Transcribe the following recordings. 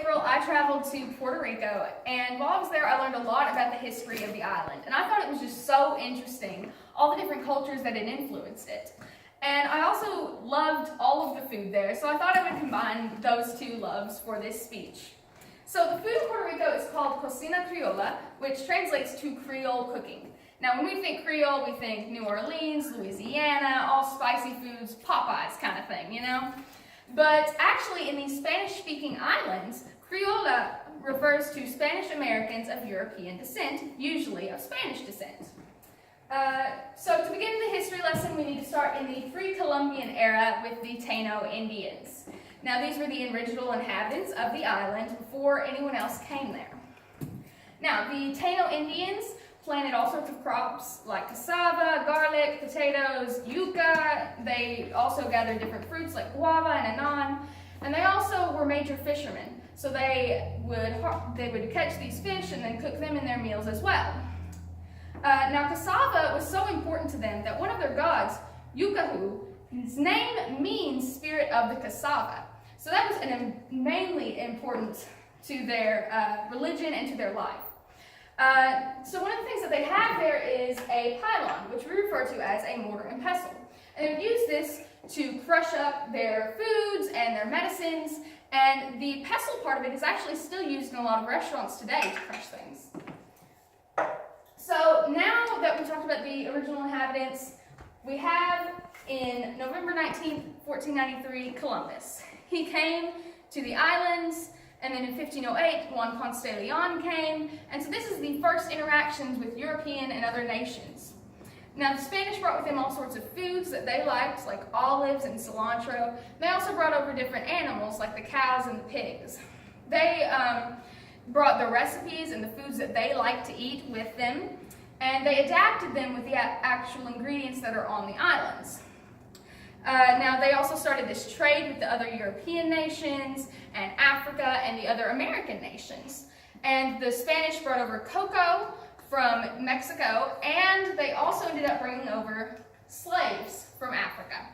April, I traveled to Puerto Rico, and while I was there, I learned a lot about the history of the island. And I thought it was just so interesting, all the different cultures that had influenced it. And I also loved all of the food there, so I thought I would combine those two loves for this speech. So the food in Puerto Rico is called cocina criolla, which translates to Creole cooking. Now, when we think Creole, we think New Orleans, Louisiana, all spicy foods, Popeyes kind of thing, you know? But actually, in these Spanish-speaking islands, criolla refers to Spanish Americans of European descent, usually of Spanish descent. So to begin the history lesson, we need to start in the pre-Columbian era with the Taino Indians. Now, these were the original inhabitants of the island before anyone else came there. Now, the Taino Indians planted all sorts of crops like cassava, garlic, potatoes, yuca. They also gathered different fruits like guava and anan, and they also were major fishermen. So they would catch these fish and then cook them in their meals as well. Now, cassava was so important to them that one of their gods, Yucahu, his name means spirit of the cassava. So that was mainly important to their religion and to their life. So one of the things that they have there is a pylon, which we refer to as a mortar and pestle. And they would use this to crush up their foods and their medicines, and the pestle part of it is actually still used in a lot of restaurants today to crush things. So now that we talked about the original inhabitants, we have in November 19th, 1493, Columbus. He came to the islands, and then in 1508, Juan Ponce de Leon came, and so this is the first interactions with European and other nations. Now, the Spanish brought with them all sorts of foods that they liked, like olives and cilantro. They also brought over different animals, like the cows and the pigs. They brought the recipes and the foods that they liked to eat with them, and they adapted them with the actual ingredients that are on the islands. Now, they also started this trade with the other European nations and Africa and the other American nations. And the Spanish brought over cocoa from Mexico, and they also ended up bringing over slaves from Africa.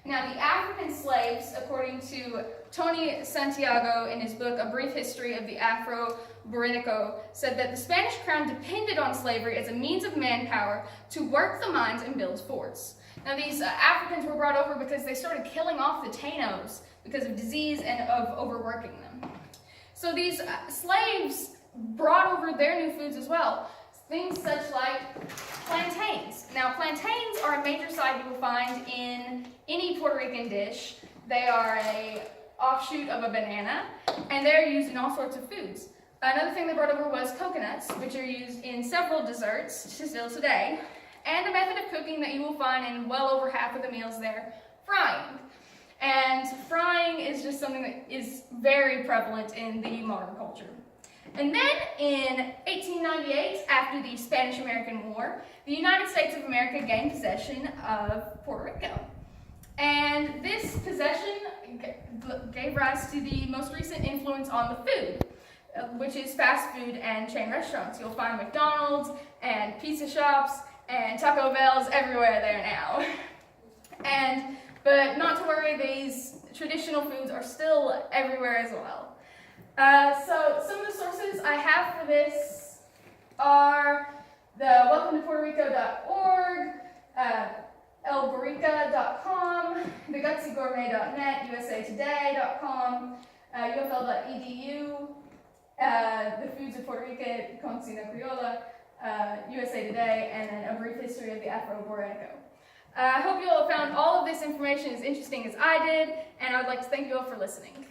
Now, the African slaves, according to Tony Santiago in his book, A Brief History of the Afro-Boricua, said that the Spanish crown depended on slavery as a means of manpower to work the mines and build forts. Now, these Africans were brought over because they started killing off the Tainos because of disease and of overworking them. So these slaves brought over their new foods as well, things such like plantains. Now, plantains are a major side you will find in any Puerto Rican dish. They are an offshoot of a banana, and they're used in all sorts of foods. Another thing they brought over was coconuts, which are used in several desserts still today, and a method of cooking that you will find in well over half of the meals there, frying. And frying is just something that is very prevalent in the modern culture. And then in 1898, after the Spanish-American War, the United States of America gained possession of Puerto Rico. And this possession gave rise to the most recent influence on the food, which is fast food and chain restaurants. You'll find McDonald's and pizza shops and Taco Bell's everywhere there now. But not to worry, these traditional foods are still everywhere as well. So some of the sources I have for this are the welcometopuertorico.org, elborica.com, thegutsygourmet.net, usatoday.com, ufl.edu, the foods of Puerto Rico, Cocina Criolla, USA Today, and then A Brief History of the Afro-Boricua. I hope you all found all of this information as interesting as I did, and I would like to thank you all for listening.